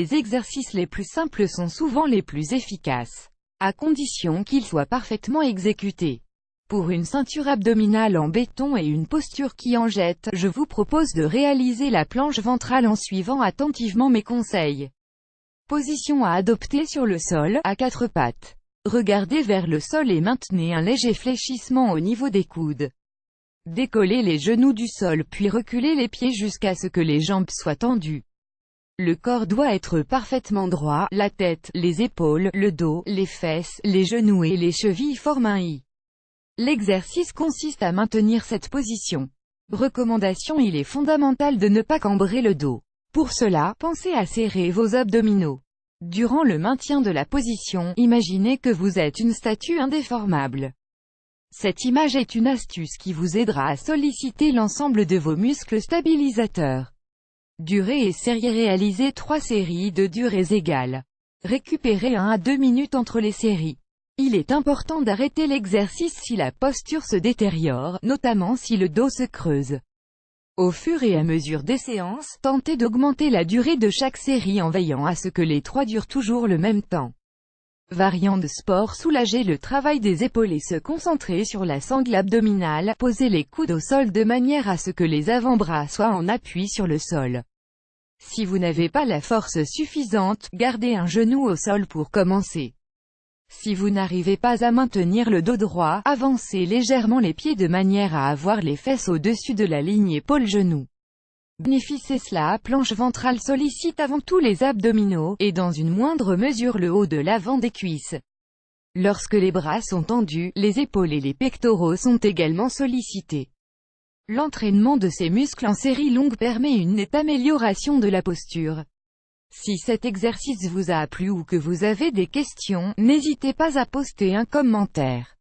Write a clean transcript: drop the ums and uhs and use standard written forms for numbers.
Les exercices les plus simples sont souvent les plus efficaces, à condition qu'ils soient parfaitement exécutés. Pour une ceinture abdominale en béton et une posture qui en jette, je vous propose de réaliser la planche ventrale en suivant attentivement mes conseils. Position à adopter sur le sol, à quatre pattes. Regardez vers le sol et maintenez un léger fléchissement au niveau des coudes. Décollez les genoux du sol puis reculez les pieds jusqu'à ce que les jambes soient tendues. Le corps doit être parfaitement droit, la tête, les épaules, le dos, les fesses, les genoux et les chevilles forment un I. L'exercice consiste à maintenir cette position. Recommandation: il est fondamental de ne pas cambrer le dos. Pour cela, pensez à serrer vos abdominaux. Durant le maintien de la position, imaginez que vous êtes une statue indéformable. Cette image est une astuce qui vous aidera à solliciter l'ensemble de vos muscles stabilisateurs. Durée et série: réalisez 3 séries de durées égales. Récupérez 1 à 2 minutes entre les séries. Il est important d'arrêter l'exercice si la posture se détériore, notamment si le dos se creuse. Au fur et à mesure des séances, tentez d'augmenter la durée de chaque série en veillant à ce que les 3 durent toujours le même temps. Variant de sport: soulagez le travail des épaules et se concentrer sur la sangle abdominale. Posez les coudes au sol de manière à ce que les avant-bras soient en appui sur le sol. Si vous n'avez pas la force suffisante, gardez un genou au sol pour commencer. Si vous n'arrivez pas à maintenir le dos droit, avancez légèrement les pieds de manière à avoir les fesses au-dessus de la ligne épaule-genou. Bénéficiez cela, planche ventrale sollicite avant tout les abdominaux, et dans une moindre mesure le haut de l'avant des cuisses. Lorsque les bras sont tendus, les épaules et les pectoraux sont également sollicités. L'entraînement de ces muscles en série longue permet une nette amélioration de la posture. Si cet exercice vous a plu ou que vous avez des questions, n'hésitez pas à poster un commentaire.